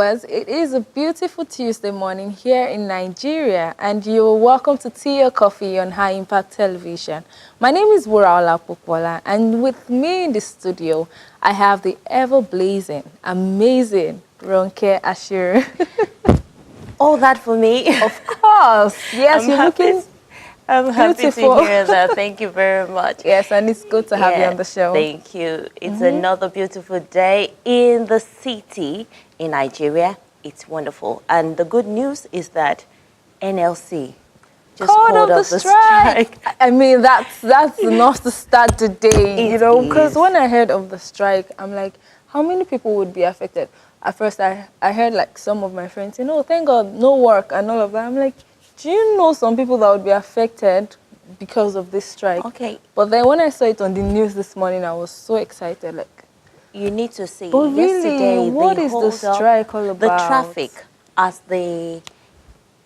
viewers, it is a beautiful Tuesday morning here in Nigeria, and you're welcome to Tea or Coffee on High Impact Television. My name is Wuraola Popola, and with me in the studio, I have the ever-blazing, amazing Ronke Ashir. All that for me. Of course. Yes, you're looking I'm happy beautiful. to hear that. Thank you very much. Yes, and it's good to have you on the show. Thank you. It's another beautiful day in the city in Nigeria. It's wonderful. And the good news is that NLC just called off the strike. I mean, that's enough to start the day, you know, because when I heard of the strike, I'm like, how many people would be affected? At first, I heard like some of my friends saying, oh, thank God, no work and all of that. I'm like, do you know some people that would be affected because of this strike? Okay. But then when I saw it on the news this morning, I was so excited. Like, you need to see. But yesterday, really, what is the strike all about? The traffic as the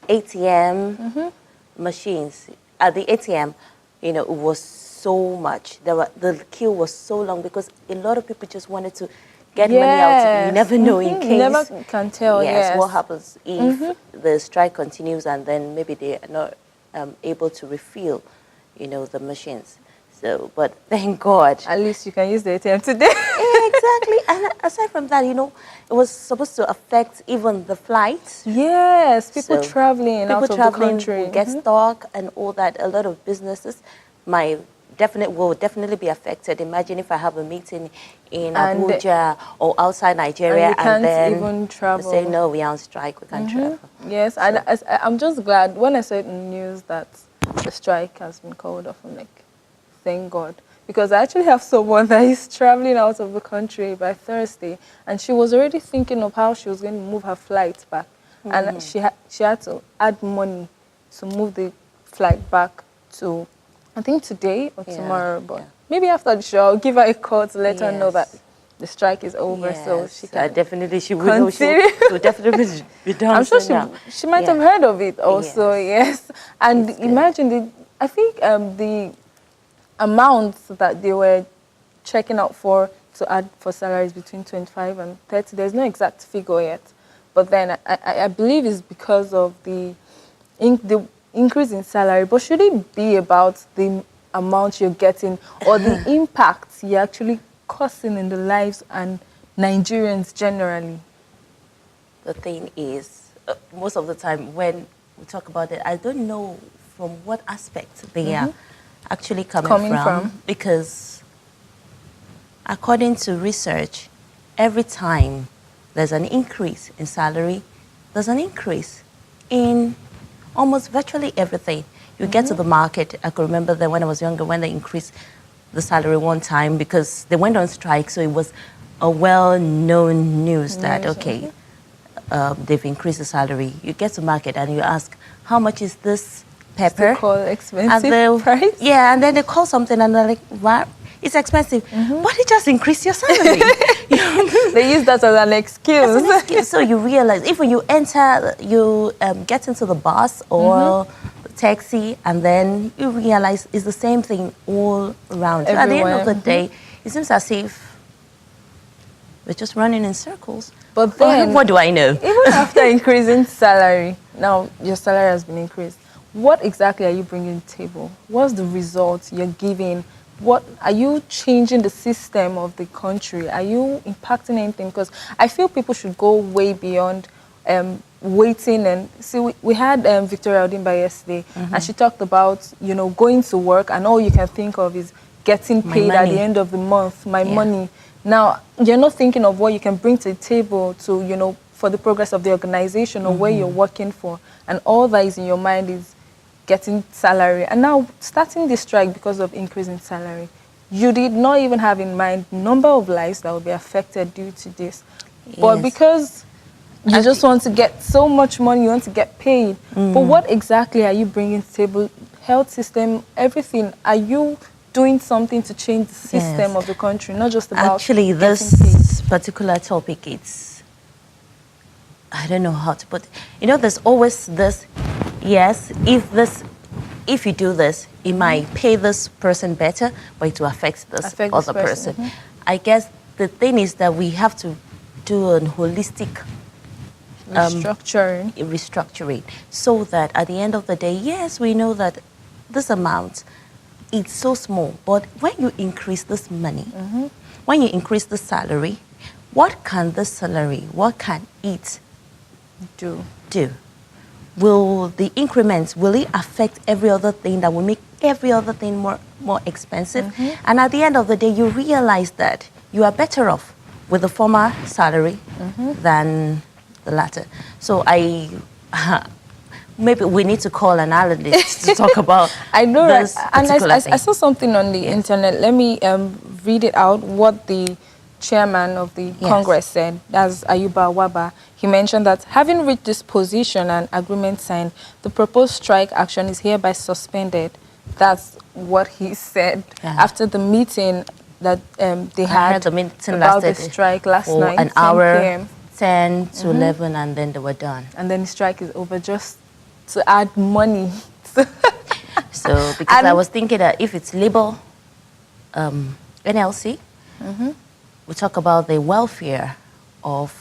ATM machines. At the ATM, you know, it was so much. The queue was so long because a lot of people just wanted to get money out. You never know in case. You never can tell, yes. What happens if the strike continues and then maybe they are not able to refill, you know, the machines. So, but thank God. At least you can use the ATM today. Yeah, exactly. And aside from that, you know, it was supposed to affect even the flights. Yes, people traveling out of the country. Will get stuck and all that. A lot of businesses will definitely be affected. Imagine if I have a meeting in Abuja or outside Nigeria and then even travel. Say, no, we are on strike, we can't travel. Yes, so. And I'm just glad when I saw it in the news that the strike has been called off. I'm like, thank God. Because I actually have someone that is traveling out of the country by Thursday, and she was already thinking of how she was going to move her flight back. And she had to add money to move the flight back to, I think today or tomorrow, but maybe after the show, I'll give her a call to let her know that the strike is over, so she can definitely she will definitely be done. I'm sure she might have heard of it also, yes. And imagine I think the amount that they were checking out to add for salaries between 25 and 30. There's no exact figure yet, but then I believe it's because of the increase in salary. But should it be about the amount you're getting or the impact you're actually causing in the lives and Nigerians generally? The thing is, most of the time when we talk about it, I don't know from what aspect they are actually coming from. Because according to research, every time there's an increase in salary, there's an increase in almost virtually everything. You get to the market. I could remember that when I was younger, when they increased the salary one time because they went on strike, so it was a well-known news that, okay, they've increased the salary. You get to market and you ask, how much is this pepper? Still call expensive price? Yeah, and then they call something and they're like, what? It's expensive. But it just increased your salary. They use that as an excuse. So you realize, if you get into the bus or taxi, and then you realize it's the same thing all around. At the end of the day, it seems as if we're just running in circles. But then, what do I know? Even after increasing salary, now your salary has been increased. What exactly are you bringing to the table? What's the result you're giving? What are you changing the system of the country? Are you impacting anything? Because I feel people should go way beyond waiting. And see, we had Victoria Odimba yesterday, and she talked about, you know, going to work and all you can think of is getting paid at the end of the month, money. Now, you're not thinking of what you can bring to the table to, you know, for the progress of the organization or where you're working for. And all that is in your mind is getting salary. And now, starting the strike because of increasing salary, you did not even have in mind number of lives that will be affected due to this. But because you just want to get so much money, you want to get paid. But what exactly are you bringing to the table? Health system, everything. Are you doing something to change the system of the country, not just about actually this particular topic? It's, I don't know how to put it. You know, there's always this, yes, if you do this, it might pay this person better, but it will affect this other person. I guess the thing is that we have to do a holistic restructuring, so that at the end of the day, yes, we know that this amount, it's so small, but when you increase this money, when you increase the salary, what can this salary, what can it do? Will the increments, will it affect every other thing that will make every other thing more expensive? And at the end of the day, you realize that you are better off with the former salary than the latter. So maybe we need to call an analyst to talk about I know, this right? And I saw something on the internet. Let me read it out, what the chairman of the Congress said. That's Ayuba Waba. He mentioned that having reached this position and agreement signed, the proposed strike action is hereby suspended. That's what he said after the meeting that they had about the strike last night, an hour, 10 to 11, and then they were done. And then the strike is over, just to add money. So, because I was thinking that if it's labor, NLC, we talk about the welfare of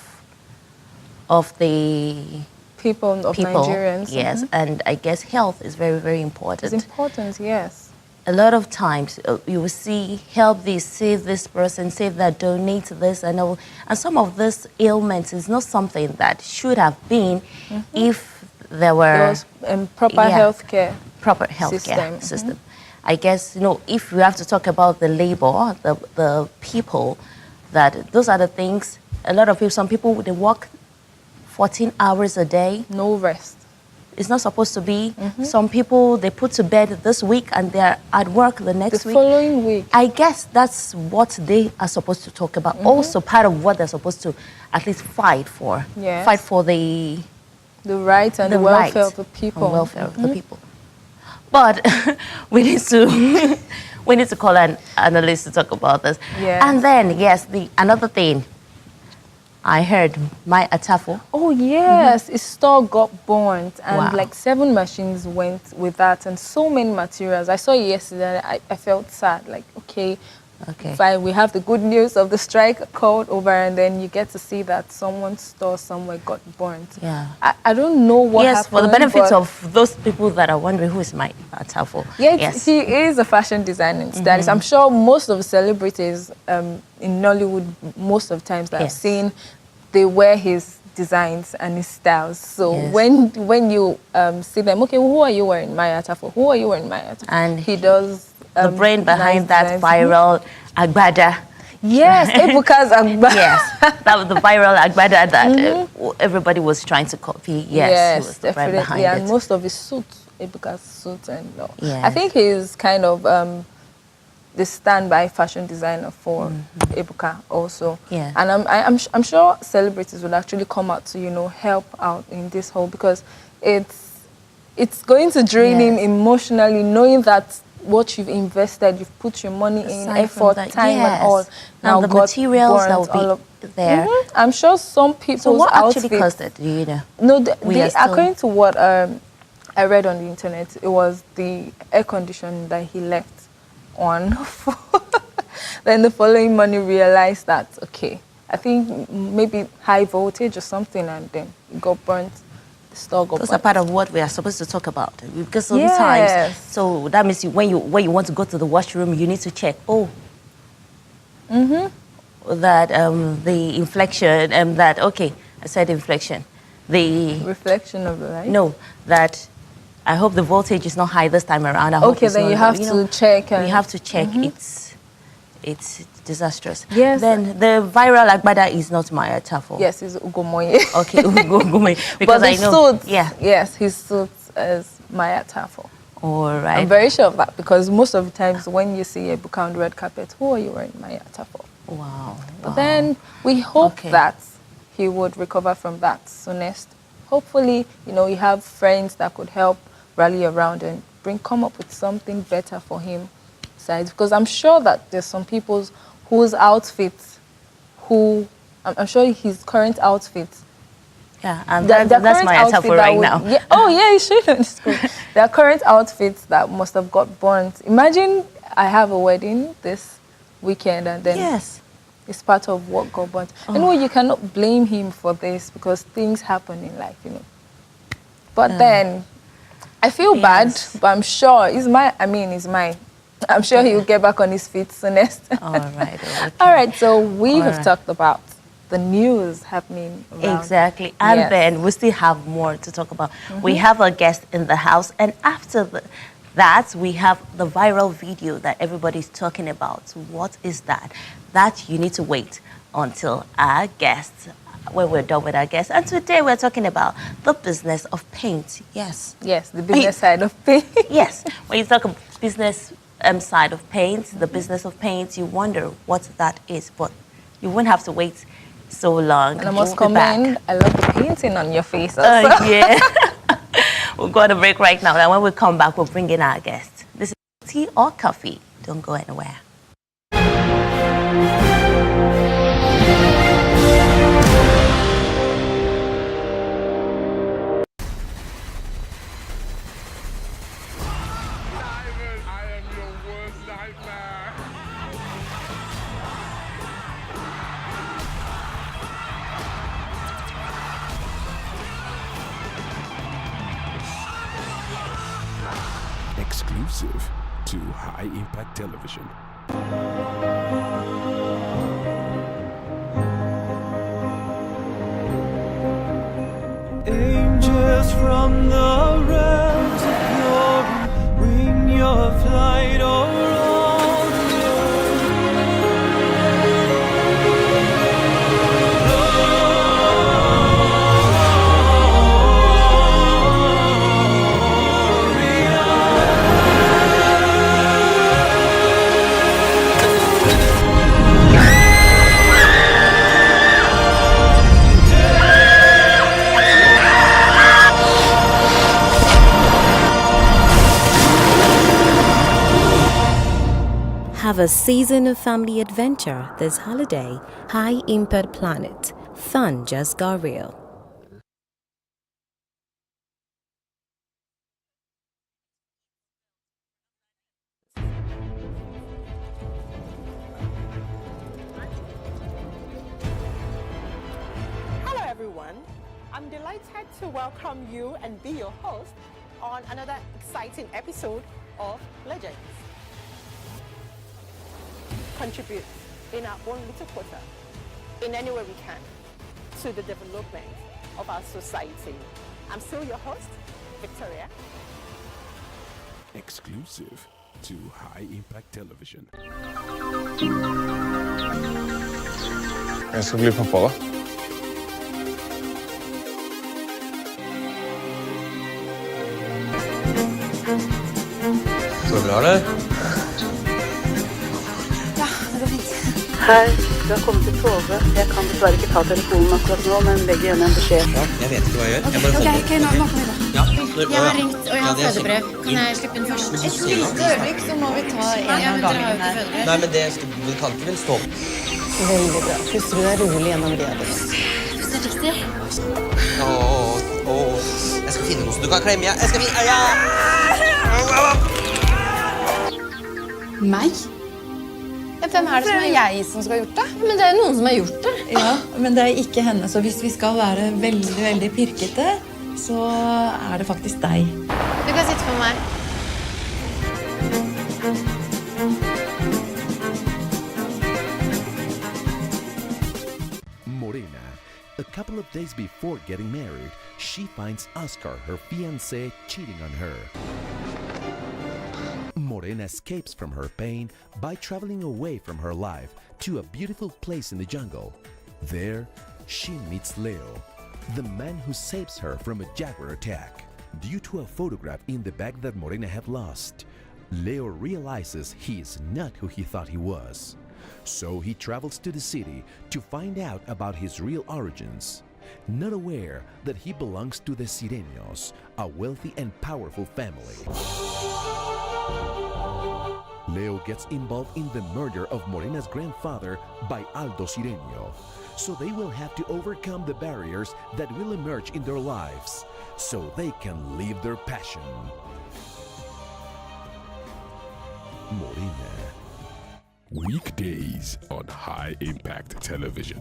the people Nigerians. Yes, and I guess health is very, very important. It's important, yes. A lot of times you will see help this, save this person, save that, donate this, and all. And some of this ailments is not something that should have been if there was proper healthcare system. I guess, if we have to talk about the labor, the people, that those are the things. A lot of people, some people, they work 14 hours a day. No rest. It's not supposed to be. Some people, they put to bed this week and they're at work the next week. The following week. I guess that's what they are supposed to talk about. Also part of what they're supposed to at least fight for. Yes. Fight for the rights and the welfare of the people. Welfare of the people. But we need to call an analyst to talk about this. Yes. And then, yes, another thing. I heard Mai Atafo. Oh, yes. His store got burnt and like 7 machines went with that and so many materials. I saw it yesterday and I felt sad. Like, okay, fine, we have the good news of the strike called over and then you get to see that someone's store somewhere got burnt. Yeah. I don't know what happened. Yes, for the benefit of those people that are wondering who is Mai Atafo. Yes, he is a fashion designer and stylist. I'm sure most of the celebrities in Nollywood, most of the times that I've seen, they wear his designs and his styles. So when you see them, okay, who are you wearing Mai Atafo? Who are you wearing Mai Atafo? And he does the brain behind that viral Agbada. Yes, Ebuka's Agbada. Yes, that was the viral Agbada that everybody was trying to copy. Yes, definitely. And most of his suits, Ebuka's suits and all. Yes. I think he's kind of the standby fashion designer for Ebuka also. Yeah. And I'm sure celebrities will actually come out to, help out in this whole, because it's going to drain him emotionally, knowing that what you've invested, you've put your money in, effort, time and all. Now and the materials that will be there. I'm sure some people's So what outfits, actually caused it, do you know? No, according to what I read on the internet, it was the air conditioner that he left on. Then the following morning realized that, okay, I think maybe high voltage or something, and then it got burnt. Those are part of what we are supposed to talk about, because sometimes, so that means when you want to go to the washroom, you need to check. That the inflection and that I said inflection, the reflection of the light. No, that I hope the voltage is not high this time around. I hope then not, you have to check. You have to check. It's disastrous. Yes. Then the viral Agbada is not Mai Atafo. Yes, it's Ugomoye. Okay, Ugomoye. Because but I know. Suit, yes, his suit is Mai Atafo. All right. I'm very sure of that, because most of the times when you see Ebuka on the red carpet, who are you wearing Mai Atafo? Wow. But then we hope that he would recover from that soonest. Hopefully, you have friends that could help rally around and come up with something better for him. Because I'm sure that there's some people whose outfits, I'm sure his current outfits. Yeah, and that's my Atafo right now. You should on the screen. There are current outfits that must have got burnt. Imagine I have a wedding this weekend and then It's part of what God wants. Anyway, you cannot blame him for this because things happen in life, But then, I feel bad, but I'm sure it's mine. I'm sure he'll get back on his feet soonest. All right. Okay. All right, so we have talked about the news happening around. Exactly. And then we still have more to talk about. We have a guest in the house, and after that, we have the viral video that everybody's talking about. What is that? That you need to wait until our guest, when we're done with our guest. And today we're talking about the business of paint. Yes. Yes, the business side of paint. Yes. When you talk about business side of paint, the business of paint, you wonder what that is, but you won't have to wait so long. And I must commend, I love the painting on your face also. Yeah. We'll go on a break right now, and when we come back, we'll bring in our guest. This is tea or coffee. Don't go anywhere. Exclusive to High Impact Television. Angels from the realms of glory, wing your flight around the Have a season of family adventure this holiday. High Impact Planet. Fun just got real. Hello everyone, I'm delighted to welcome you and be your host on another exciting episode of Legends. Contribute in our own little quarter, in any way we can, to the development of our society. I'm still your host, Victoria. Exclusive to High Impact Television. Jeg skal bli pappa, da. Går det bra, eller? Hei, du har kommet til Tove. Jeg kan dessverre ikke ta telefonen akkurat nå, men legger igjen en beskjed. Ja, jeg vet ikke hva jeg gjør. Jeg bare Ok, nå kommer vi da. Ja, Jeg har ringt, og jeg har fødebrev. Kan jeg slippe inn først? Men du Et lite øyeblikk, så må vi ta en av gangen her. Nei, men det du kan ikke vel stå. Veldig bra. Puster du deg rolig gjennom det? Det er riktig. Jeg skal finne noe så du kan klemme. Jeg skal finne... Ja! Meg? Hvem er det som er jeg som skal ha gjort det? Men det er noen som har gjort det. Ja, men det er ikke henne. Så hvis vi skal være veldig, veldig pirkete, så er det faktisk deg. Du kan sitte på meg. Morena. A couple of days before getting married, she finds Oscar, her fiancé, cheating on her. Morena escapes from her pain by traveling away from her life to a beautiful place in the jungle. There, she meets Leo, the man who saves her from a jaguar attack. Due to a photograph in the bag that Morena had lost, Leo realizes he is not who he thought he was. So he travels to the city to find out about his real origins, not aware that he belongs to the Sireños, a wealthy and powerful family. Leo gets involved in the murder of Morena's grandfather by Aldo Sireño, so they will have to overcome the barriers that will emerge in their lives, so they can live their passion. Morena. Weekdays on High Impact Television.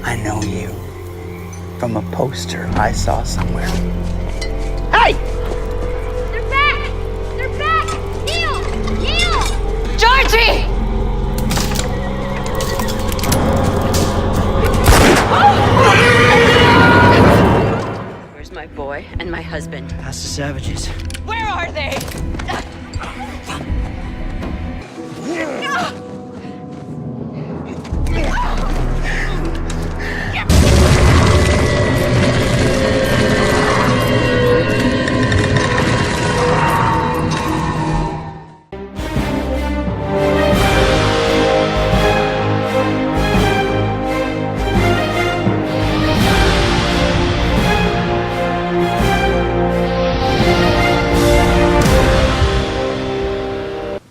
I know you from a poster I saw somewhere. Hey! They're back! They're back! Neil! Neil! Georgie! Where's my boy and my husband? That's the Savages. Where are they?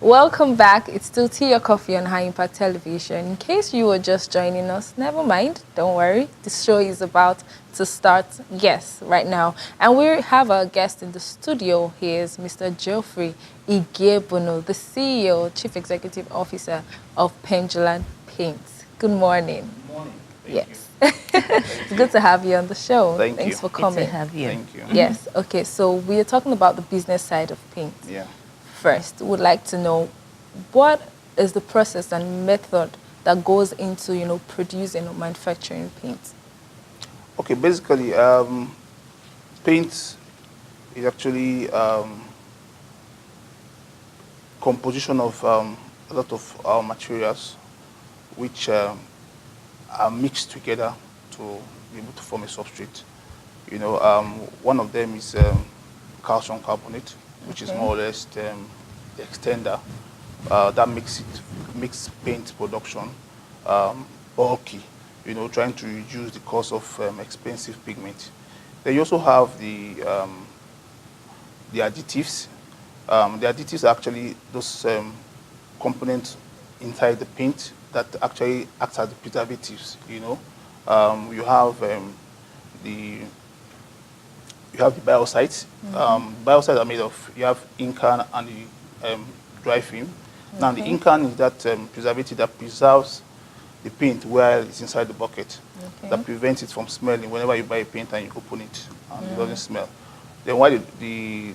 Welcome back. It's still Tea or Coffee on High Impact Television. In case you were just joining us, never mind, don't worry. The show is about to start, yes, right now. And we have our guest in the studio. He is Mr. Geoffrey Igebono, the CEO, Chief Executive Officer of Pendulum Paints. Good morning. Good morning. Yes. It's good to have you on the show. Thanks you. for coming. Good to have you. Thank you. Yes. Okay, so we are talking about the business side of paint. Yeah. First, would like to know what is the process and method that goes into, producing or manufacturing paint? Okay, basically, paint is actually composition of a lot of materials which are mixed together to be able to form a substrate. One of them is calcium carbonate, which is more or less the extender that makes paint production bulky, trying to reduce the cost of expensive pigment. Then you also have the additives. The additives are actually those components inside the paint that actually act as the preservatives. You have the biocides. Biocides are made of, you have Incan and the dry film. Now the Incan is that preservative that preserves the paint while it's inside the bucket, that prevents it from smelling whenever you buy a paint and you open it and it doesn't smell. Then while the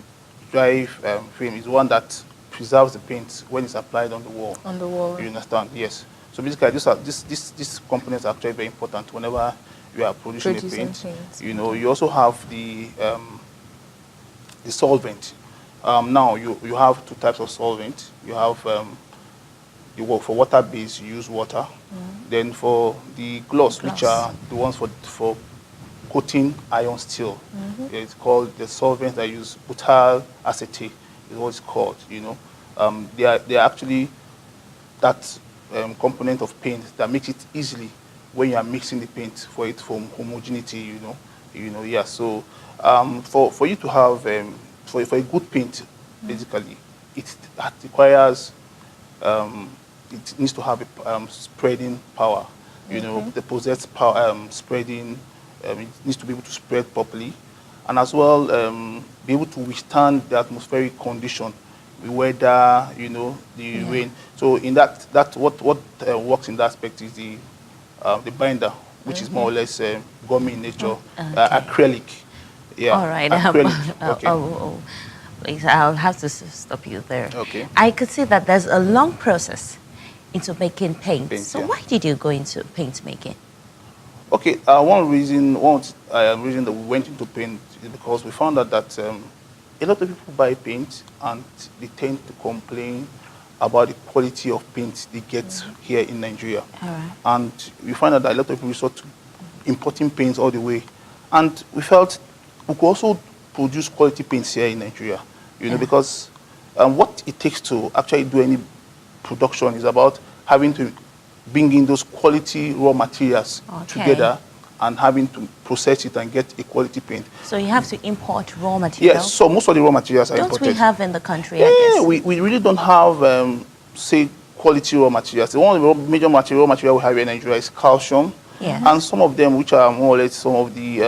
dry film is one that preserves the paint when it's applied on the wall. On the wall. You understand? Yes. So basically, these components are actually very important whenever you are producing a paint. You also have the solvent. Now you have two types of solvent. You have for water base, you use water. Then for the gloss, which are the ones for coating iron steel, it's called the solvent that use butyl acetate is what it's called. They are actually that component of paint that makes it easily when you are mixing the paint for homogeneity, yeah. So for you to have for a good paint, basically, it requires it needs to have a spreading power. The possessed power spreading. It needs to be able to spread properly, and as well be able to withstand the atmospheric condition, the weather, the rain. So in that what works in that aspect is the binder, which is more or less gummy in nature, acrylic. Yeah. All right. Acrylic. Please, I'll have to stop you there. Okay. I could see that there's a long process into making paint. So why did you go into paint making? Okay. One reason that we went into paint is because we found out that a lot of people buy paint and they tend to complain about the quality of paint they get here in Nigeria. All right. And we find out that a lot of people resort to importing paints all the way. And we felt we could also produce quality paints here in Nigeria, because what it takes to actually do any production is about having to bring in those quality raw materials together and having to process it and get a quality paint. So you have to import raw materials? Yes, so most of the raw materials are imported. Don't we have in the country, Yeah, I guess? we really don't have, say, quality raw materials. One of the major raw material we have in Nigeria is calcium. Yeah. And some of them, which are more or less some of the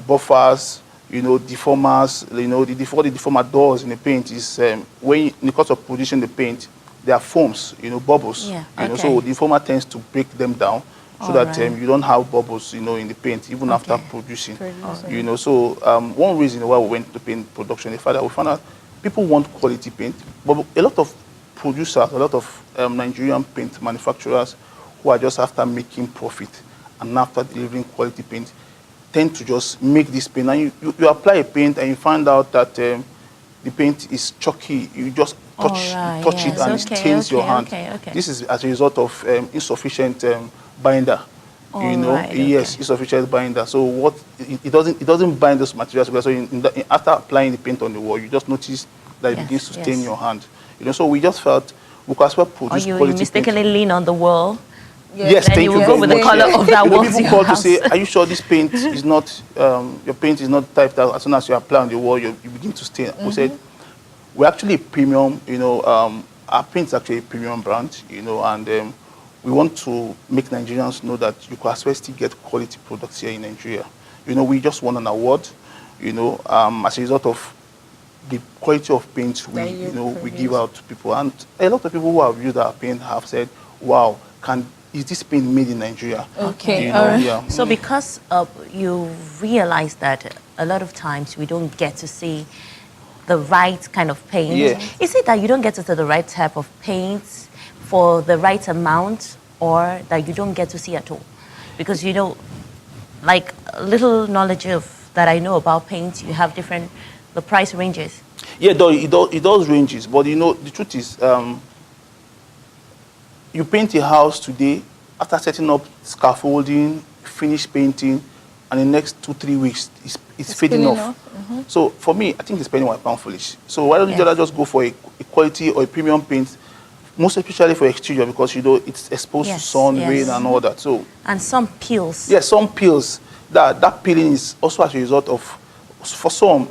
buffers, deformers, the deformer doors in the paint is when, in the course of producing the paint, there are foams, bubbles. Yeah. So the deformer tends to break them down so that you don't have bubbles, in the paint, even after producing. So one reason why we went to paint production, the fact that we found out people want quality paint, but a lot of producers, a lot of Nigerian paint manufacturers who are just after making profit and after delivering quality paint tend to just make this paint. And you apply a paint and you find out that the paint is chalky. You just touch it and it stains your hand. This is as a result of insufficient binder. Insufficient binder. So what it doesn't bind those materials. So after applying the paint on the wall, you just notice that it begins to stain your hand. So we just felt we could as well produce quality paint. You mistakenly lean on the wall. Yes, then thank you you will very go with much. the color of that wall. People call to say, "Are you sure this paint is not your paint is not typed that as soon as you apply on the wall, you begin to stain?" We said we're actually a premium. Our paint is actually a premium brand. And we want to make Nigerians know that you can still get quality products here in Nigeria. We just won an award. As a result of the quality of paint we give out to people, and a lot of people who have used our paint have said, "Wow, is this paint made in Nigeria?" Okay, So because you realize that a lot of times we don't get to see the right kind of paint. Is it that you don't get to see the right type of paint for the right amount, or that you don't get to see at all? Because like little knowledge that I know about paint, you have the price ranges. Yeah, it does ranges, but the truth is, you paint a house today, after setting up scaffolding, finish painting, and the next 2-3 weeks, it's fading off. So for me, I think it's spending £1 foolish. So why don't you just go for a quality or a premium paint, most especially for exterior, because it's exposed to sun, rain, and all that. So some peels. Yes, some peels. That peeling is also as a result of, for some,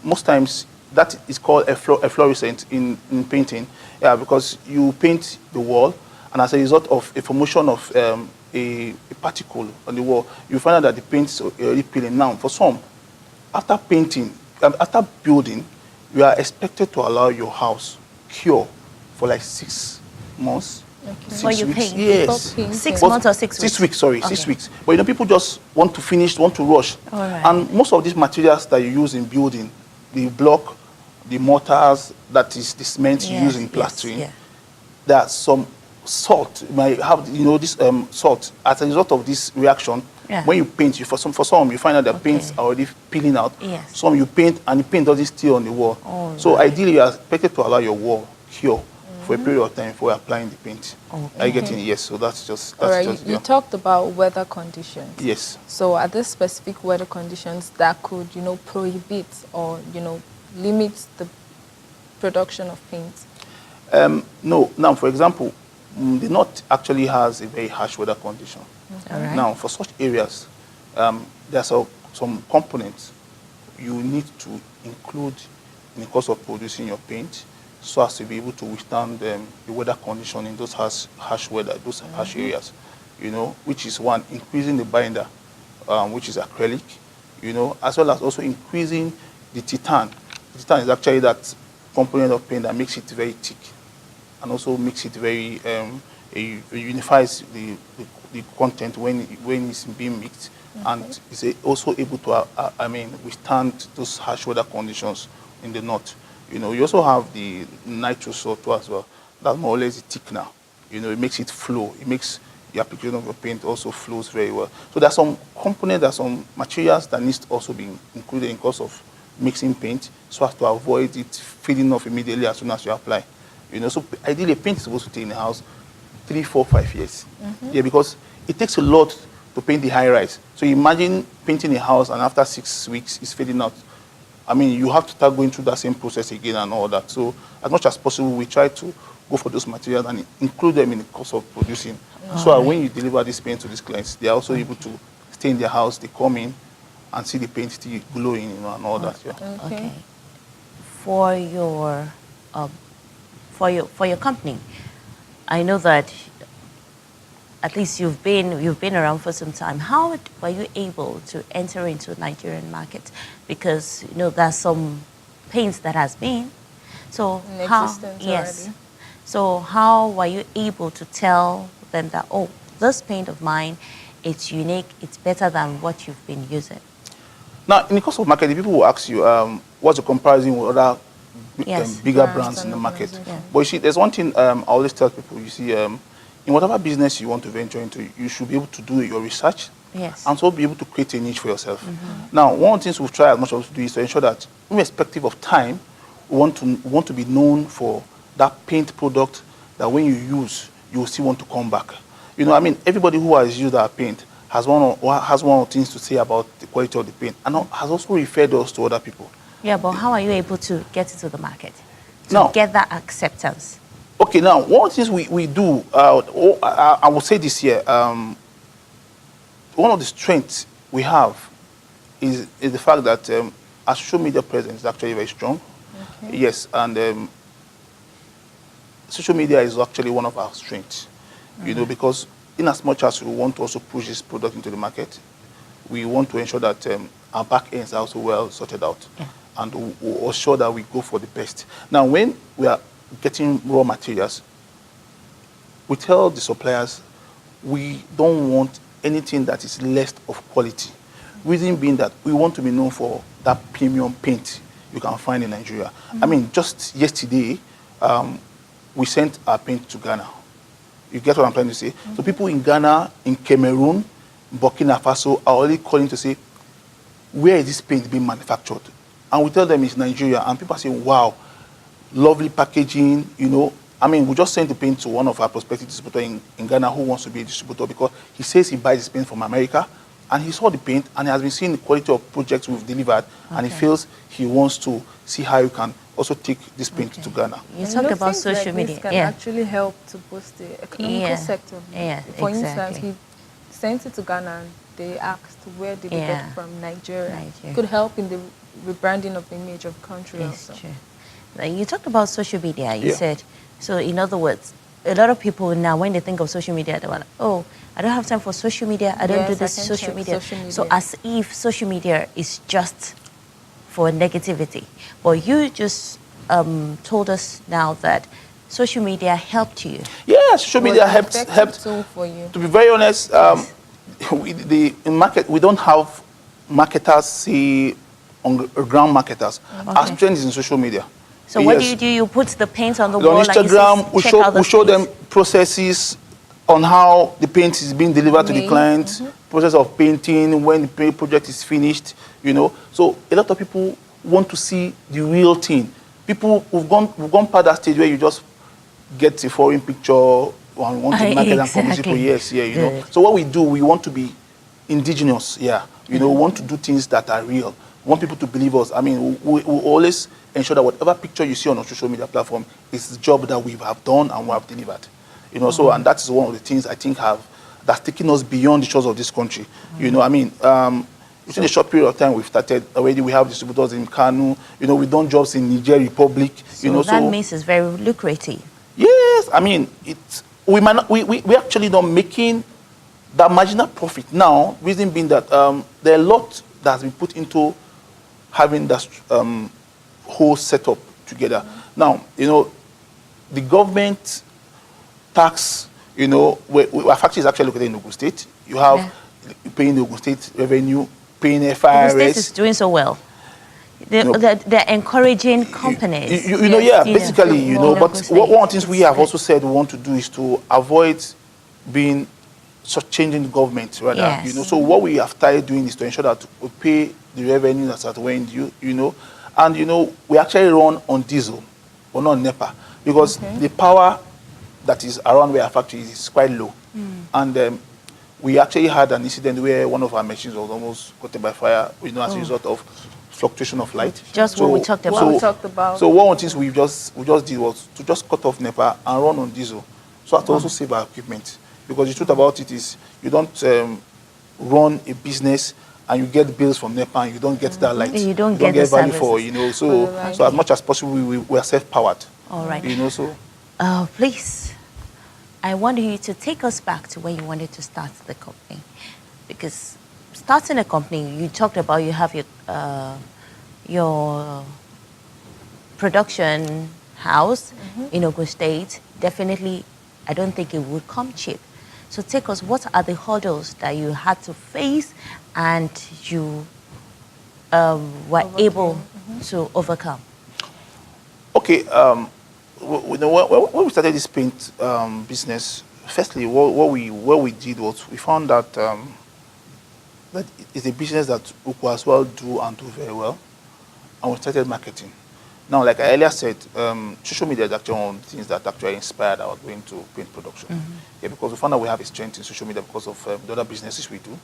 most times that is called a fluorescent in painting. Yeah, because you paint the wall, and as a result of a formation of a particle on the wall, you find out that the paint is already peeling. Now, for some, after painting, after building, you are expected to allow your house cure for like 6 months. Before you paint? Yes. 6 months or 6 weeks? 6 weeks, sorry, 6 weeks. But people just want to finish, want to rush. And most of these materials that you use in building, the block, the mortars, that is the cement you use in plastering, there are some salt. You might have this salt as a result of this reaction. When you paint, for some you find out the paint's already peeling out. Some you paint and the paint doesn't stay on the wall. So ideally you are expected to allow your wall cure for a period of time before applying the paint. Are you getting it? Yes. So that's just. You talked about weather conditions. Yes. So are there specific weather conditions that could prohibit or limit the production of paint? No. Now, for example, the north actually has a very harsh weather condition. Now, for such areas, there are some components you need to include in the course of producing your paint, so as to be able to withstand the weather condition in those harsh weather, those harsh areas. Which is one, increasing the binder, which is acrylic, as well as also increasing the titan. The titan is actually that component of paint that makes it very thick, and also makes it very unifies the content when it's being mixed, and is also able to withstand those harsh weather conditions in the north. You also have the nitrous salt as well. That's more or less the thickener. It makes it flow. It makes the application of your paint also flows very well. So there's some components, there's some materials that needs to also be included in course of mixing paint, so as to avoid it fading off immediately as soon as you apply. So ideally, paint is supposed to stay in the house 3, 4, 5 years. Yeah, because it takes a lot to paint the high rise. So imagine painting a house and after 6 weeks it's fading out. You have to start going through that same process again and all that. So as much as possible, we try to go for those materials and include them in the course of producing. So when you deliver this paint to these clients, they are also able to stay in their house, they come in and see the paint still glowing, and all that. Okay. For your company, I know that at least you've been around for some time. How were you able to enter into Nigerian market? Because there's some paints that has been so in how existence yes. already. So how were you able to tell them that this paint of mine, it's unique, it's better than what you've been using? Now, in the course of marketing, people will ask you, what's the comparison with other bigger brands in the market? Yeah. But you see, there's one thing I always tell people, you see, in whatever business you want to venture into, you should be able to do your research and so be able to create a niche for yourself. Now, one of the things we've tried as much as to do is to ensure that, irrespective of time, we want to be known for that paint product that when you use, you will still want to come back. Everybody who has used our paint has one of the things to say about the quality of the paint and has also referred us to other people. Yeah, but how are you able to get into the market? To get that acceptance? Okay, now, one of the things we do, I will say this here, one of the strengths we have is the fact that our social media presence is actually very strong. Okay. Yes, and social media is actually one of our strengths, because in as much as we want to also push this product into the market, we want to ensure that our back ends are also well sorted out. Yeah. And we'll ensure that we go for the best. Now, when we are getting raw materials, we tell the suppliers we don't want anything that is less of quality. Reason being that we want to be known for that premium paint you can find in Nigeria. Just yesterday, we sent our paint to Ghana. You get what I'm trying to say? So people in Ghana, in Cameroon, Burkina Faso are already calling to say, where is this paint being manufactured? And we tell them it's Nigeria, and people are saying, wow, lovely packaging, we just sent the paint to one of our prospective distributors in Ghana who wants to be a distributor because he says he buys his paint from America, and he saw the paint, and he has been seeing the quality of projects we've delivered, and he feels he wants to see how you can also take this paint to Ghana. You talk about social media. This can actually help to boost the economical sector. Yeah, For instance, he sent it to Ghana, and they asked where did they get from Nigeria. It could help in the rebranding of the image of the country also. True. Now, you talked about social media. You said, so in other words, a lot of people now, when they think of social media, they're like, I don't have time for social media. I don't do this social media. So as if social media is just for negativity. But you just told us now that social media helped you. Yeah, social media helped. For you. To be very honest, in market, we don't have marketers, say, on ground marketers. Our strength is in social media. So what do you do? You put the paint on the wall on Instagram, we show them processes on how the paint is being delivered to the client, process of painting, when the paint project is finished, So a lot of people want to see the real thing. People who've gone past that stage where you just get a foreign picture and want to market and promise people, So what we do, we want to be indigenous, we want to do things that are real. We want people to believe us. We always ensure that whatever picture you see on our social media platform is the job that we have done and we have delivered. So, and that is one of the things I think that's taking us beyond the shores of this country. Within a short period of time we've started already, we have distributors in Kano, we've done jobs in Niger Republic. So that means it's very lucrative. Yes, we actually not making that marginal profit now, reason being that there are a lot that has been put into having that whole setup together. Now, the government tax, our factory is actually located in Ogun State. You have paying the Ogun State revenue, paying FIRS. Ogun State is doing so well. They're encouraging companies. Basically, but one of the things we have also said we want to do is to avoid being changing the government, rather. So what we have started doing is to ensure that we pay the revenue that's at when due, and we actually run on diesel, or not NEPA, because the power that is around where our factory is quite low. And we actually had an incident where one of our machines was almost caught by fire, as a result of fluctuation of light. Just what we talked about. So one of the things we just did was to just cut off NEPA and run on diesel, so as to also save our equipment. Because the truth about it is, you don't run a business and you get bills from NEPA and you don't get that light. You don't get value for, So as much as possible, we are self-powered. All right. So. Please, I want you to take us back to when you wanted to start the company. Because starting a company, you talked about you have your production house in Ogun State. Definitely, I don't think it would come cheap. So take us, what are the hurdles that you had to face and you were able to overcome? Okay, when we started this paint business, firstly, what we did was we found that that it's a business that we could as well do and do very well, and we started marketing. Now, like I earlier said, social media is actually one of the things that actually inspired our going to paint production. Yeah, because we found out we have a strength in social media because of the other businesses we do,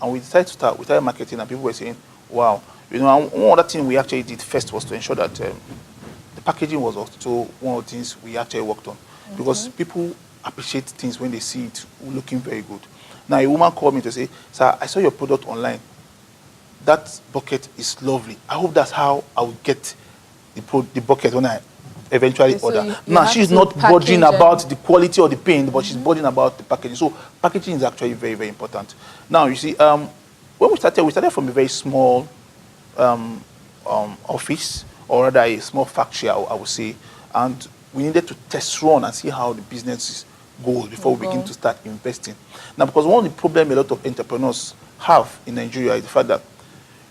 and we decided to start. We started marketing, and people were saying, "Wow, you know." And one other thing we actually did first was to ensure that the packaging was also one of the things we actually worked on, because people appreciate things when they see it looking very good. Now, a woman called me to say, "Sir, I saw your product online. That bucket is lovely. I hope that's how I will get the bucket when I eventually order." you now, have she's to not bothering package about the quality of the paint, but she's bothering about the packaging. So packaging is actually very, very important. Now, you see, when we started from a very small office, or rather a small factory, I would say, and we needed to test run and see how the business goes before we begin to start investing. Now, because one of the problems a lot of entrepreneurs have in Nigeria is the fact that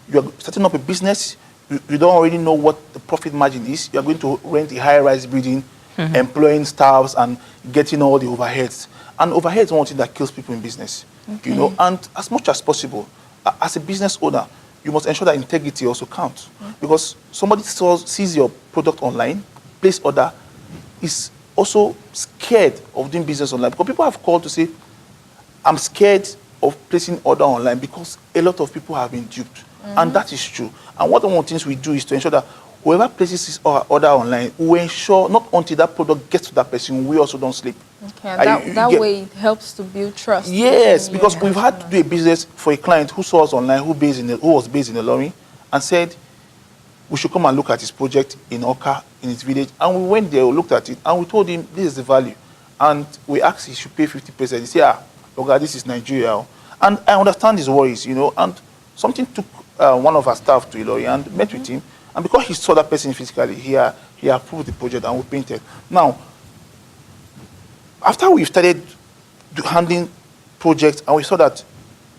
you are starting up a business, you don't already know what the profit margin is. You are going to rent a high-rise building, employing staffs and getting all the overheads. And overheads is one thing that kills people in business. You know, and as much as possible, as a business owner, you must ensure that integrity also counts. Because somebody sees your product online, place order, is also scared of doing business online. Because people have called to say, "I'm scared of placing order online because a lot of people have been duped." And that is true. And one of the things we do is to ensure that whoever places his order online, we ensure not until that product gets to that person, we also don't sleep. Okay, and that way it helps to build trust. Yes, because we've had to do a business for a client who saw us online, who was based in Ilorin, and said we should come and look at his project in Oka, in his village. And we went there, we looked at it, and we told him this is the value. And we asked he should pay 50%. He said, "Okay, this is Nigeria." And I understand his worries, you know. And something took one of our staff to Ilorin and met with him. And because he saw that person physically, he approved the project and we painted. Now, after we started handling projects and we saw that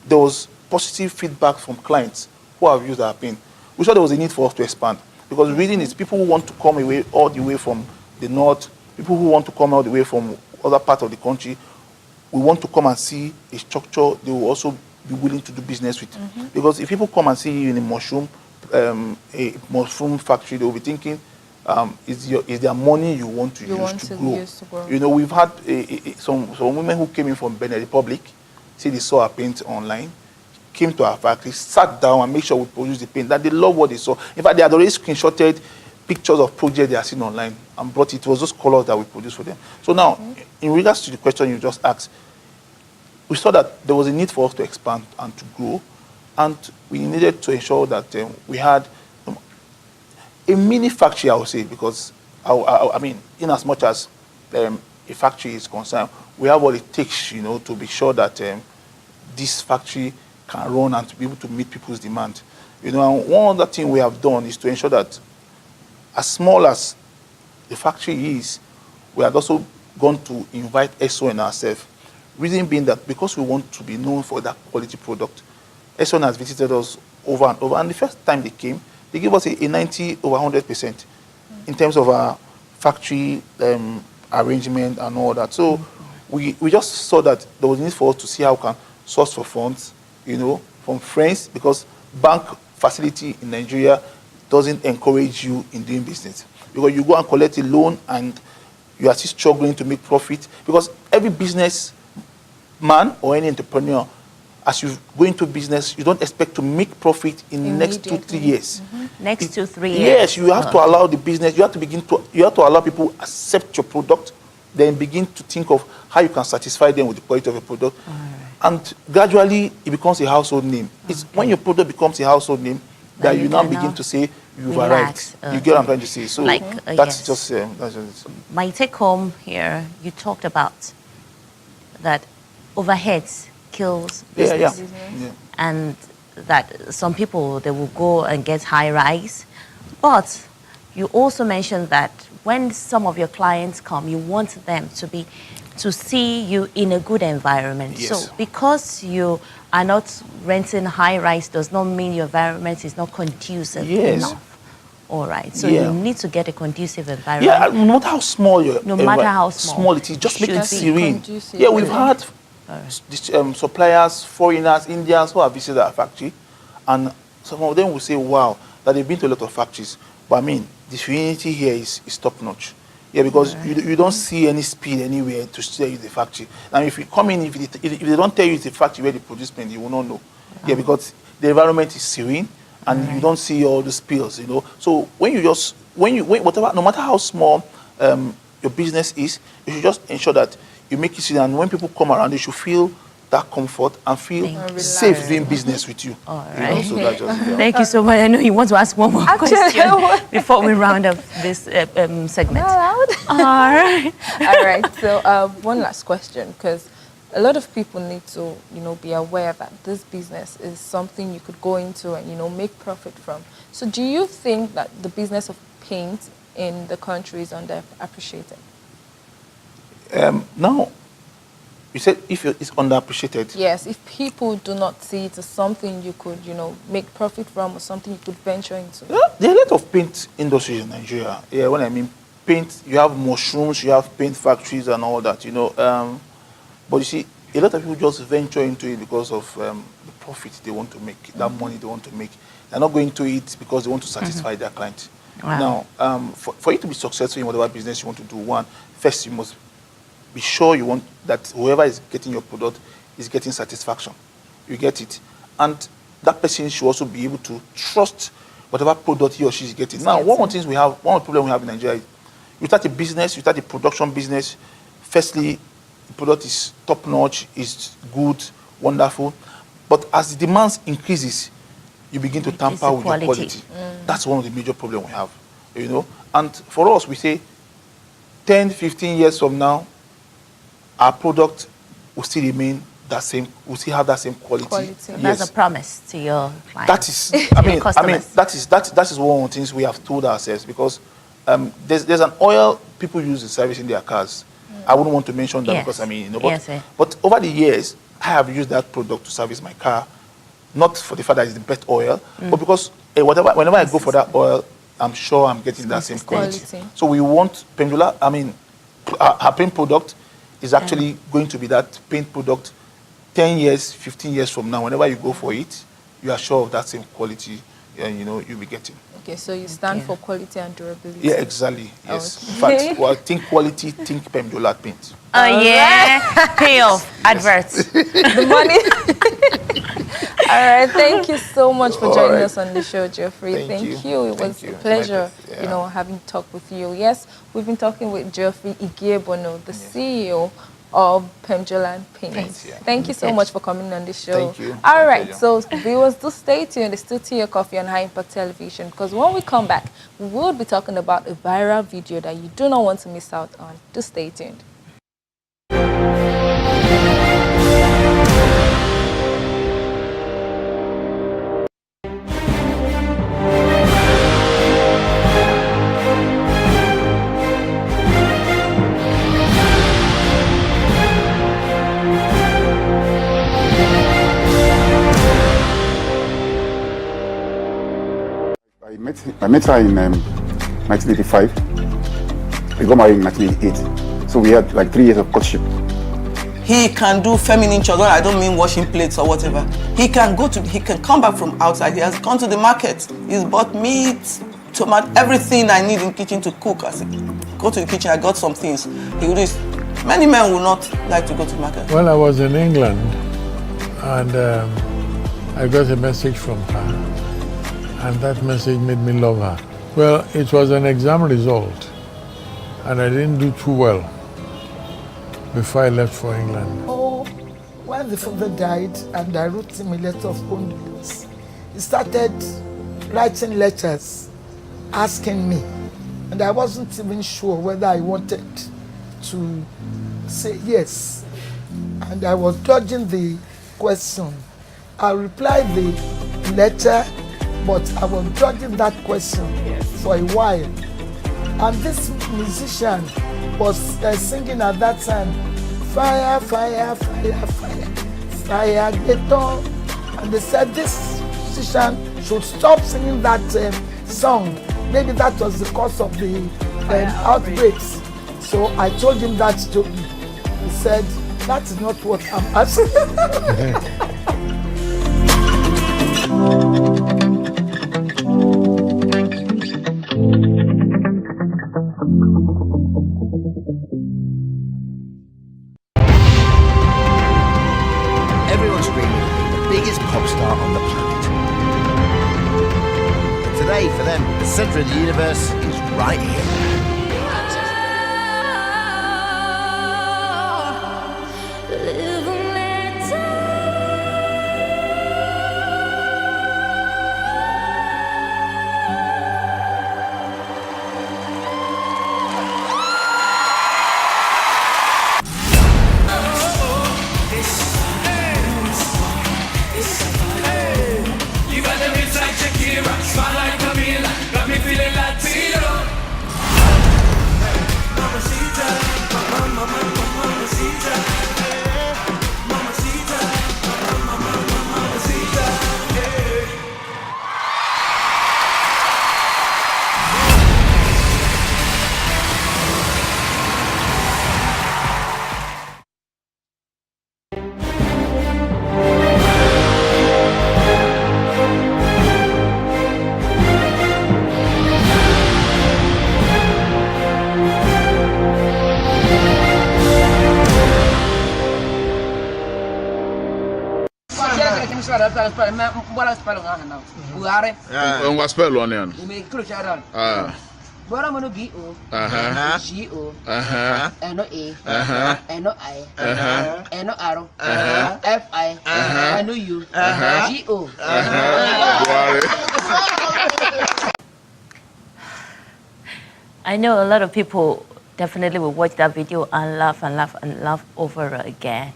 there was positive feedback from clients who have used our paint, we saw there was a need for us to expand. Because the reason is people who want to come away all the way from the north, people who want to come all the way from other parts of the country, we want to come and see a structure they will also be willing to do business with. Because if people come and see you in a mushroom factory, they will be thinking, is there money you want to use to grow? You know, we've had some women who came in from Benin Republic, say they saw our paint online, came to our factory, sat down and made sure we produce the paint, that they love what they saw. In fact, they had already screenshotted pictures of projects they had seen online and brought it. It was those colors that we produced for them. So now, in regards to the question you just asked, we saw that there was a need for us to expand and to grow, and we needed to ensure that we had a mini factory, I would say, because, I mean, in as much as a factory is concerned, we have what it takes, you know, to be sure that this factory can run and to be able to meet people's demand. You know, and one other thing we have done is to ensure that as small as the factory is, we have also gone to invite SON ourselves. Reason being that because we want to be known for that quality product, SON has visited us over and over. And the first time they came, they gave us a 90 over 100% in terms of our factory arrangement and all that. So we just saw that there was a need for us to see how we can source for funds, you know, from friends, because bank facility in Nigeria doesn't encourage you in doing business. Because you go and collect a loan and you are still struggling to make profit. Because every business man or any entrepreneur, as you go into business, you don't expect to make profit in the next 2-3 years. Next 2-3 years. Yes, you have to allow the business, you have to allow people accept your product, then begin to think of how you can satisfy them with the quality of your product. And gradually, it becomes a household name. It's when your product becomes a household name that you now begin to say, you've arrived. You get what I'm trying to say. So that's just it. My take home here, you talked about that overheads kills business. Yeah. And that some people, they will go and get high rise. But you also mentioned that when some of your clients come, you want them to see you in a good environment. Yes. So because you are not renting high rise does not mean your environment is not conducive enough. All right. So you need to get a conducive environment. Yeah, no matter how small no matter how small it is, just make it serene. Conducive. Yeah, we've had suppliers, foreigners, Indians who have visited our factory, and some of them will say, wow, that they've been to a lot of factories. But I mean, the serenity here is top notch. Yeah, because you don't see any speed anywhere to tell you the factory. And if you come in, if they don't tell you it's a factory where they produce paint, you will not know. Yeah, because the environment is serene, and you don't see all the spills, you know. So whatever, no matter how small your business is, you should just ensure that you make it serene. And when people come around, they should feel that comfort and feel safe doing business with you. All right. You know, so Thank you so much. I know you want to ask one more question before we round up this segment. All right. All right. So one last question, because a lot of people need to, be aware that this business is something you could go into and, make profit from. So do you think that the business of paint in the country is underappreciated? Now, you said if it's underappreciated. Yes, if people do not see it as something you could, make profit from or something you could venture into. Yeah, there are a lot of paint industries in Nigeria. Yeah, when I mean paint, you have mushrooms, you have paint factories and all that, But you see, a lot of people just venture into it because of the profit they want to make, that money they want to make. They're not going to it because they want to satisfy their client. Wow. Now, for you to be successful in whatever business you want to do, first you must be sure you want that whoever is getting your product is getting satisfaction. You get it. And that person should also be able to trust whatever product he or she is getting. Now, one of the problem we have in Nigeria is you start a business, you start a production business. Firstly, the product is top-notch, is good, wonderful. But as the demand increases, you begin to tamper with the quality. That's one of the major problems we have, And for us, we say 10, 15 years from now, our product will still remain that same, will still have that same quality. That's a promise to your clients. That is, that is one of the things we have told ourselves, because there's an oil people use in servicing their cars. I wouldn't want to mention that because but over the years, I have used that product to service my car, not for the fact that it's the best oil, but because whenever I go for that oil, I'm sure I'm getting that same quality. So we want Pendula, our paint product is actually going to be that paint product 10 years, 15 years from now. Whenever you go for it, you are sure of that same quality, and you'll be getting. Okay, so you stand for quality and durability. Yeah, exactly. Yes. Okay. In fact, think quality, think Pemdolat paint. Oh, yeah. Pay off. Adverts. The money. All right. Thank you so much for joining us on the show, Geoffrey. Thank you. It was a pleasure, having talked with you. Yes, we've been talking with Geoffrey Igiebono, the CEO of Pemjolan Paints. Thank you so much for coming on the show. Thank you. All right, so viewers, do stay tuned. It's still Tea or Coffee on High Impact Television, because when we come back, we will be talking about a viral video that you do not want to miss out on. Do stay tuned. I met her in 1985. We got married in 1988. So we had like 3 years of courtship. He can do feminine chores. I don't mean washing plates or whatever. He can come back from outside. He has gone to the market. He's bought meat, tomato, everything I need in the kitchen to cook. I said, go to the kitchen, I got some things. He would do. Many men would not like to go to the market. Well, I was in England and I got a message from her. And that message made me love her. Well, it was an exam result, and I didn't do too well before I left for England. Oh, when the father died and I wrote him a letter of condolence, he started writing letters asking me, and I wasn't even sure whether I wanted to say yes, and I was judging the question. I replied the letter, but I was judging that question for a while. And this musician was singing at that time, fire, fire, fire, fire, fire, get on. And they said this musician should stop singing that song. Maybe that was the cause of the outbreaks. So I told him that story. He said, that is not what I'm asking. Everyone's dreaming of being the biggest pop star on the planet. But today, for them, the center of the universe is right here. What spell on it? Bora mano B-O, G-O, N-O-A, N-O-I, N-O-R, F-I, N-O-U, G-O. I know a lot of people definitely will watch that video and laugh and laugh and laugh over again.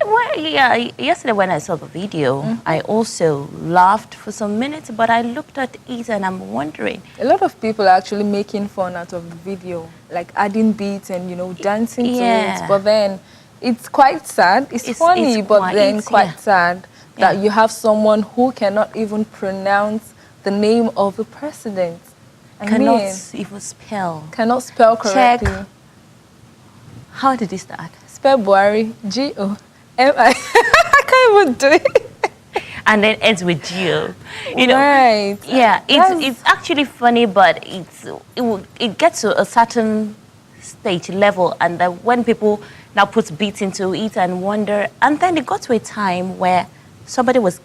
Well, yeah, yesterday when I saw the video, I also laughed for some minutes, but I looked at it and I'm wondering. A lot of people are actually making fun out of the video, like adding beats and, you know, dancing to it. But then it's quite sad. It's funny, but then quite sad that you have someone who cannot even pronounce the name of the president. Cannot even spell. Cannot spell correctly. Check. How did he start? Spell Buhari, G-O-M-I. I can't even do it. And then ends with G-O. You know, right. Yeah, it's actually funny, but it gets to a certain stage level, and then when people now put beats into it and wonder, and then it got to a time where somebody was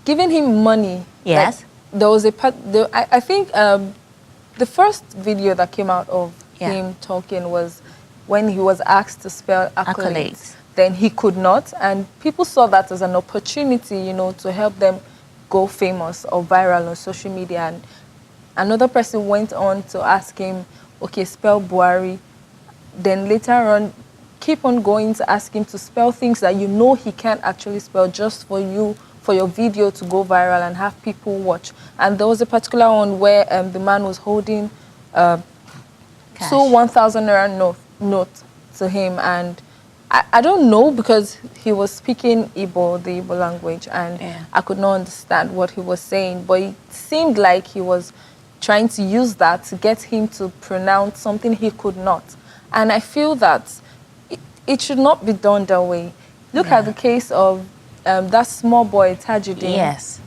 giving him money. Yes. Like, there was a part. I think the first video that came out of him talking was when he was asked to spell accolades. Then he could not, and people saw that as an opportunity, you know, to help them go famous or viral on social media. And another person went on to ask him, okay, spell Buhari. Then later on, keep on going to ask him to spell things that you know he can't actually spell, just for you, for your video to go viral and have people watch. And there was a particular one where the man was holding two 1,000 naira note to him, and I don't know, because he was speaking Igbo, the Igbo language, and I could not understand what he was saying, but it seemed like he was trying to use that to get him to pronounce something he could not. And I feel that it should not be done that way. Look at the case of that small boy, Tajuddin. Yes.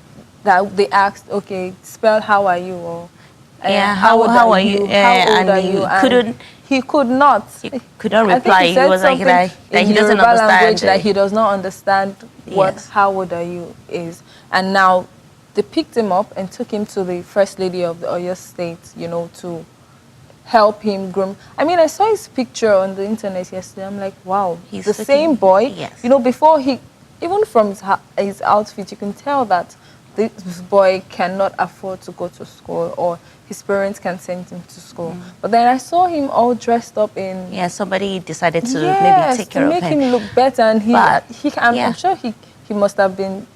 That they asked, okay, spell how are you, or how old are you? How old are you? Couldn't. He could not. He could not reply. He was like that he doesn't understand. Language, that he does not understand what "how old are you" is. And now they picked him up and took him to the First Lady of the Oyo State, you know, to help him groom. I mean, I saw his picture on the internet yesterday. I'm like, wow, he's the same boy. Yes. You know, before even from his outfit, you can tell that this boy cannot afford to go to school, or his parents can send him to school. But then I saw him all dressed up in... Yeah, somebody decided to maybe take care of him. to make him look better. And I'm sure he must have been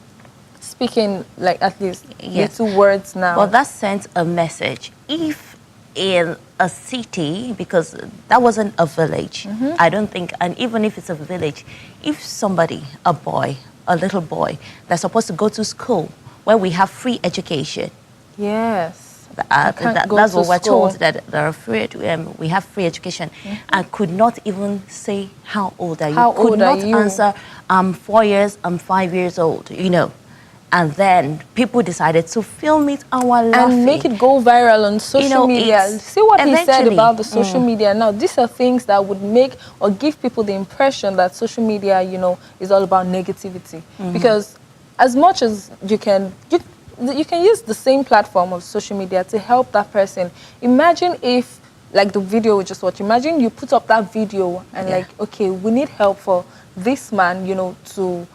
speaking like at least little words now. But that sent a message. If in a city, because that wasn't a village, I don't think, and even if it's a village, if somebody, a boy, a little boy, that's supposed to go to school where we have free education. Yes. That's what we're told, that they're free, we have free education, and could not even say, how old are you? How could old not are you? answer, I'm 4 years, I'm 5 years old, you know. And then people decided to film it and were laughing. And make it go viral on social media. See what he said about the social media. Now, these are things that would make or give people the impression that social media, you know, is all about negativity. Because as much as you can use the same platform of social media to help that person. Imagine if, like the video we just watched, imagine you put up that video and like, okay, we need help for this man, you know, to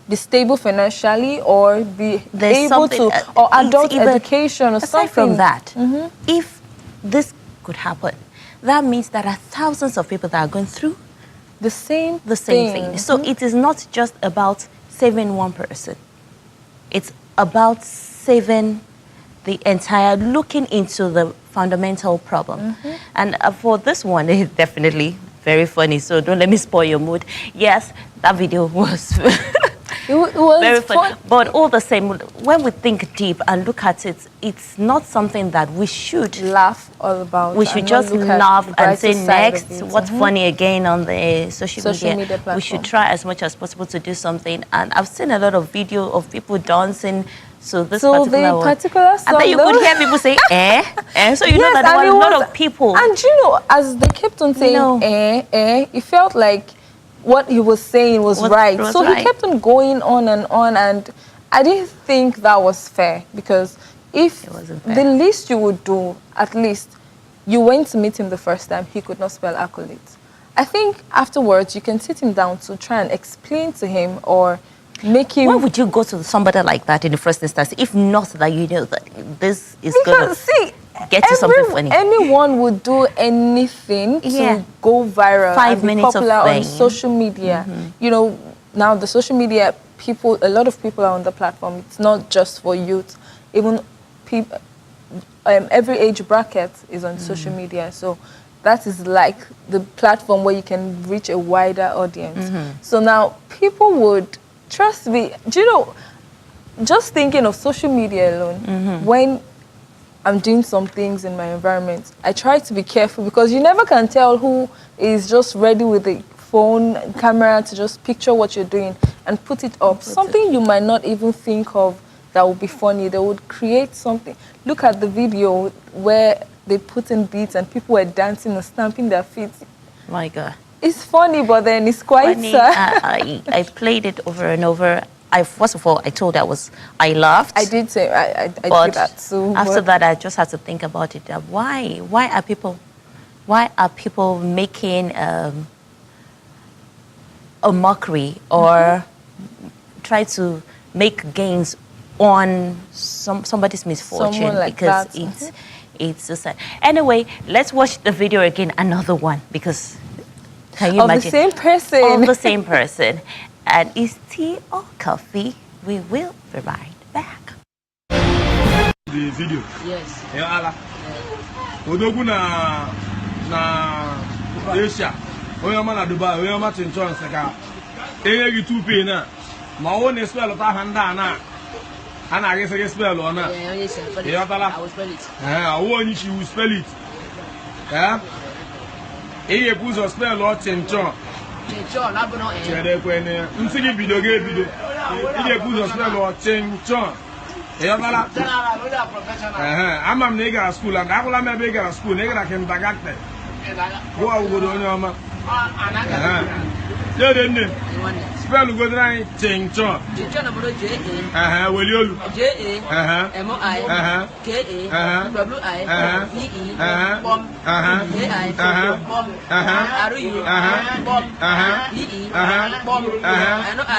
be stable financially or be able to, or adult education or aside something. From that, if this could happen, that means there are thousands of people that are going through the same thing. So it is not just about saving one person. It's about saving the entire, looking into the fundamental problem. And for this one, it's definitely very funny. So don't let me spoil your mood. Yes, that video was... It was very fun. But all the same, when we think deep and look at it, it's not something that we should laugh all about. We should just laugh and say next, what's funny again on the social media platform. We should try as much as possible to do something. And I've seen a lot of video of people dancing. So this particular song, and then you could hear people say, so you know that there were a lot of people. And you know, as they kept on saying, it felt like what he was saying was right. So he kept on going on, and I didn't think that was fair, because if the least you would do, at least you went to meet him the first time, he could not spell accolades. I think afterwards you can sit him down to try and explain to him or make him... Why would you go to somebody like that in the first instance, if not that you know that this is going to get you something funny? Anyone would do anything to go viral 5 and be minutes popular of on social media. You know, now the social media people, a lot of people are on the platform. It's not just for youth. Even people, every age bracket is on social media. So that is like the platform where you can reach a wider audience. So now people would, trust me, do you know, just thinking of social media alone, when I'm doing some things in my environment, I try to be careful, because you never can tell who is just ready with a phone camera to just picture what you're doing and put it up. Something you might not even think of that would be funny. They would create something. Look at the video where they put in beats and people were dancing and stamping their feet. My God. It's funny, but then it's quite funny. sad. I played it over and over. First of all, I told I laughed. I did say, I did that too. After that, I just had to think about it. Why are people making a mockery or try to make gains on somebody's misfortune, like because that. It's so sad. Anyway, let's watch the video again, another one, because can you imagine? The same person. Of the same person. And is tea or coffee? We will be right back. The video. Yes. Yeah, ala. Odogu na Asia. Oyama na Dubai. Oyama Chinchon seka. Eye gi 2p na. Ma wo ne spell ta handa na. Ana ge se spell ona. Yes. Yeah, I will spell it. I want you to spell it. Yeah. Eye puzo spell o Chinchon. Chere kwene nsigi bido ge bido ide puzo spell o Chinchon. Eyabala amam na ịgara school and agụla m ebe ịgara school na ịgara kindergarten gụọ obodo onye ọma dede nne Spell go dry. Chinchon. Chinchon about J A. Will you? J A. M O I. K A. W I. V E. Bomb. A I. Bomb. R U. Bomb. V E. Bomb. N O I.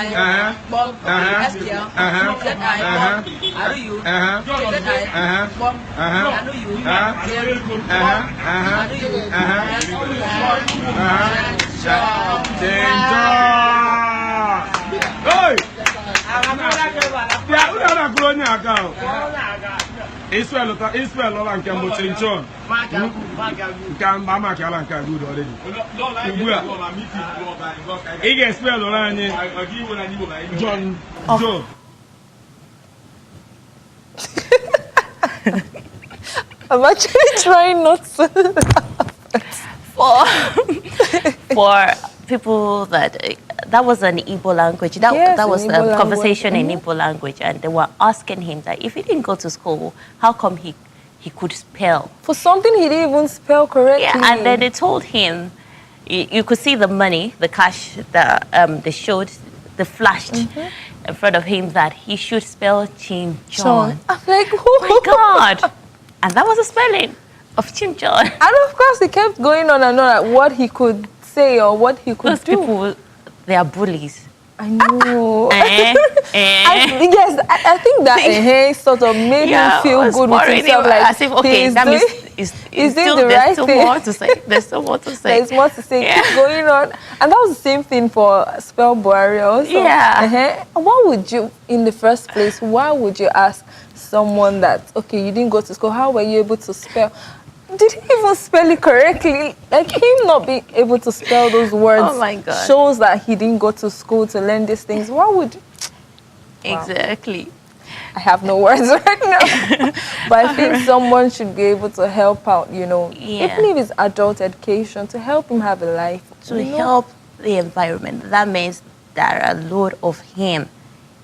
Bomb. S P L. Z I. Bomb. R U. Z I. Bomb. N O U. Hey! Israel Lola can go Chinchon. Can Mama Kalanka good already. He gets spell Lola John. Joe. I'm actually trying not to. For people that was an Igbo language. That was a conversation in Igbo language, and they were asking him that if he didn't go to school, how come he could spell? For something he didn't even spell correctly. Yeah, and then they told him, you could see the money, the cash that they showed, they flashed in front of him that he should spell Chinchon. I'm like, oh my God. And that was the spelling of Chinchon. And of course, he kept going on and on at what he could say or what he could do. People, they are bullies. I know. Yes, I think that sort of made him feel good with himself. Like, as if, okay, that means he's doing the right thing. There's still more to say. There's more to say. Keep going on. And that was the same thing for Spell Buhari also. Yeah. What would you, in the first place, why would you ask someone that, okay, you didn't go to school, how were you able to spell? Did he even spell it correctly? Like, him not being able to spell those words shows that he didn't go to school to learn these things. Why would... Exactly. I have no words right now. But I think someone should be able to help out, even if it's adult education, to help him have a life. To help the environment. That means there are a lot of him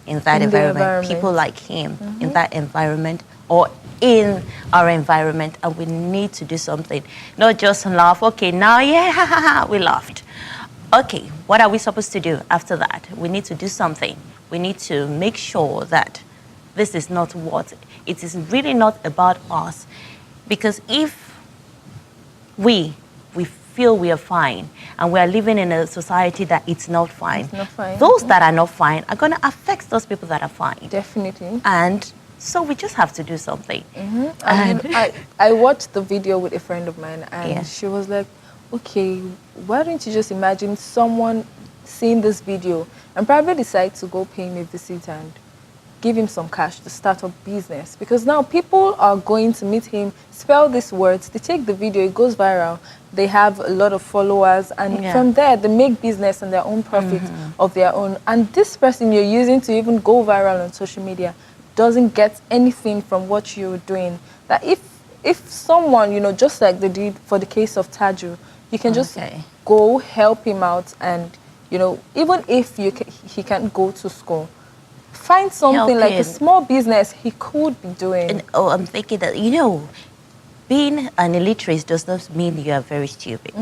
in that environment. People like him in that environment or in our environment, and we need to do something. Not just laugh, okay, now, we laughed. Okay, what are we supposed to do after that? We need to do something. We need to make sure that this is not it is really not about us. Because if we feel we are fine and we are living in a society that it's not fine, those that are not fine are going to affect those people that are fine. Definitely. And so we just have to do something. And I watched the video with a friend of mine, and she was like, okay, why don't you just imagine someone seeing this video and probably decide to go pay him a visit and give him some cash to start a business? Because now people are going to meet him, spell these words, they take the video, it goes viral, they have a lot of followers, and from there they make business and their own profit of their own. And this person you're using to even go viral on social media doesn't get anything from what you're doing. That if someone, just like they did for the case of Taju, you can just go help him out, and even if he can't go to school, find something like a small business he could be doing. And, I'm thinking that being an illiterate does not mean you are very stupid.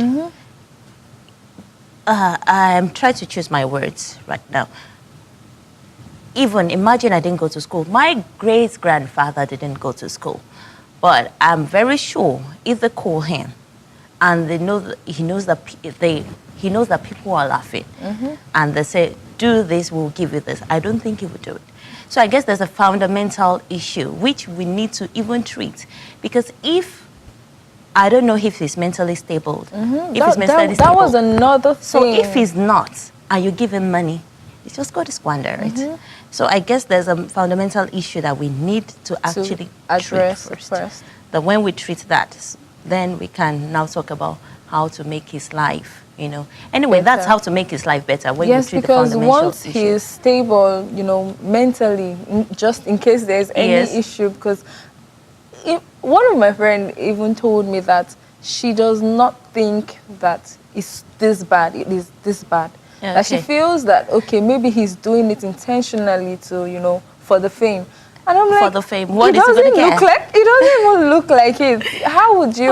I'm trying to choose my words right now. Even imagine I didn't go to school. My great-grandfather didn't go to school, but I'm very sure if they call him and he knows that people are laughing, and they say, do this, we'll give you this, I don't think he would do it. So I guess there's a fundamental issue which we need to even treat, because I don't know if he's mentally stable. That was another thing. So if he's not, and you give him money, he's just going to squander it. So I guess there's a fundamental issue that we need to actually address first. That when we treat that, then we can now talk about how to make his life, Anyway, that's how to make his life better when you treat the fundamental issue. Yes, because once he is stable, mentally, just in case there's any issue, because one of my friends even told me that she does not think that it's this bad, it is this bad. That she feels that, okay, maybe he's doing it intentionally to, for the fame. And I'm like, for the fame, what is he going to get? It doesn't even look like it. How would you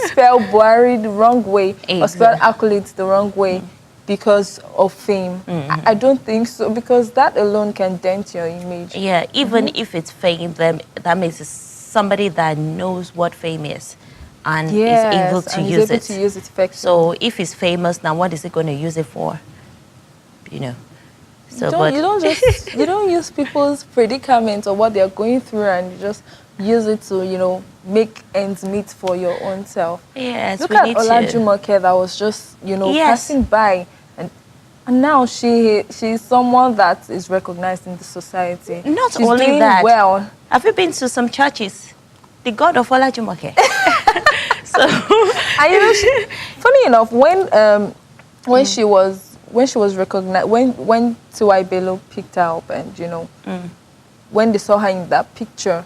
spell Buhari the wrong way or spell accolades the wrong way because of fame. I don't think so, because that alone can dent your image. Yeah, even if it's fame, then that means it's somebody that knows what fame is and is able to use it. Effectively. So if he's famous, now what is he going to use it for? You know. So you don't use people's predicaments or what they're going through and you just use it to, you know, make ends meet for your own self. Yes, look at Olajumoke that was just, you know, passing by, and now she's someone that is recognized in the society. Not she's only doing that. Well, have you been to some churches? The God of Olajumoke. So, and you know, funny enough, when she was recognized, when Tiwa Bello picked her up, and you know, when they saw her in that picture,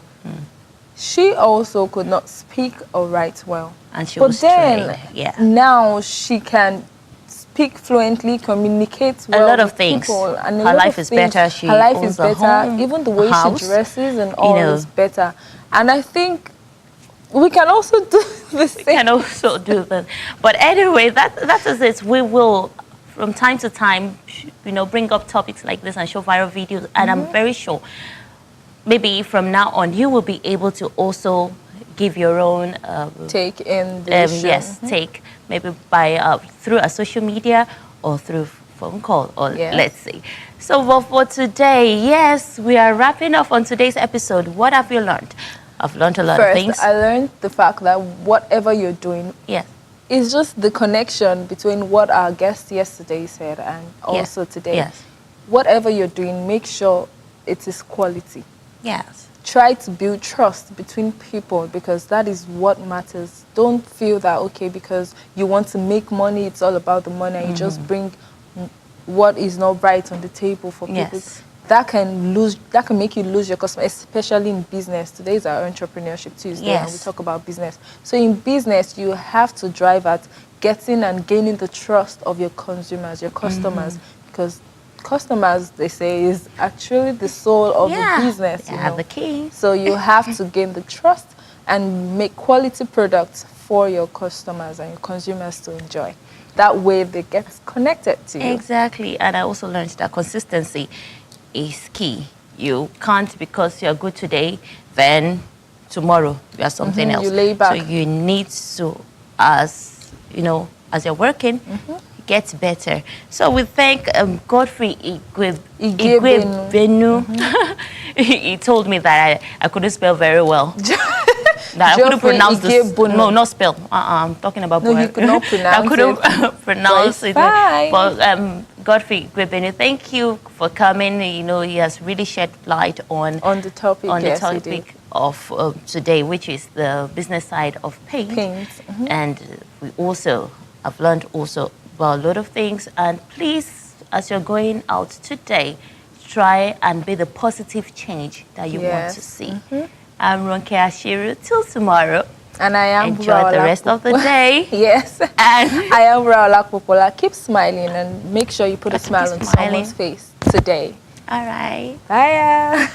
she also could not speak or write well. And she was trained. Yeah. Now she can speak fluently, communicate well a lot of with things. people, and her life is better. Her life is better. Even the way she dresses and all is better. And I think we can also do the same. We can also do that. But anyway, that is it. We will, from time to time, you know, bring up topics like this and show viral videos. And I'm very sure, maybe from now on, you will be able to also give your own take in the issue. Take maybe by through a social media or through phone call, or let's see. So well, for today, yes, we are wrapping up on today's episode. What have you learned? I've learned a lot of things. I learned the fact that whatever you're doing, it's just the connection between what our guest yesterday said and also today. Yes. Whatever you're doing, make sure it is quality. Yes. Try to build trust between people, because that is what matters. Don't feel that, okay, because you want to make money, it's all about the money, and you just bring what is not right on the table for people. That can make you lose your customer, especially in business. Today is our Entrepreneurship Tuesday, and we talk about business. So in business, you have to drive at getting and gaining the trust of your consumers, your customers, because customers, they say, is actually the soul of the business. You have the key. So you have to gain the trust and make quality products for your customers and your consumers to enjoy. That way they get connected to you. Exactly. And I also learned that consistency is key. You can't, because you're good today, then tomorrow you are something else. You lay back. So you need to, as you know, as you're working, get better. So we thank Godfrey Igwebenu. He told me that I couldn't spell very well. That I couldn't pronounce this. No, not spell. I'm talking about. No, you could not pronounce I couldn't pronounce it. Fine. But Godfrey Igwebenu, thank you for coming. You know, he has really shed light on the topic. Of today, which is the business side of paint. And we also have learned also about a lot of things. And please, as you're going out today, try and be the positive change that you want to see. I'm Ronke Ashiru. Till tomorrow. And I am Enjoy the rest of the day. Yes. And I am Raola Popola. Keep smiling and make sure you put a smile on someone's face today. All right. Bye.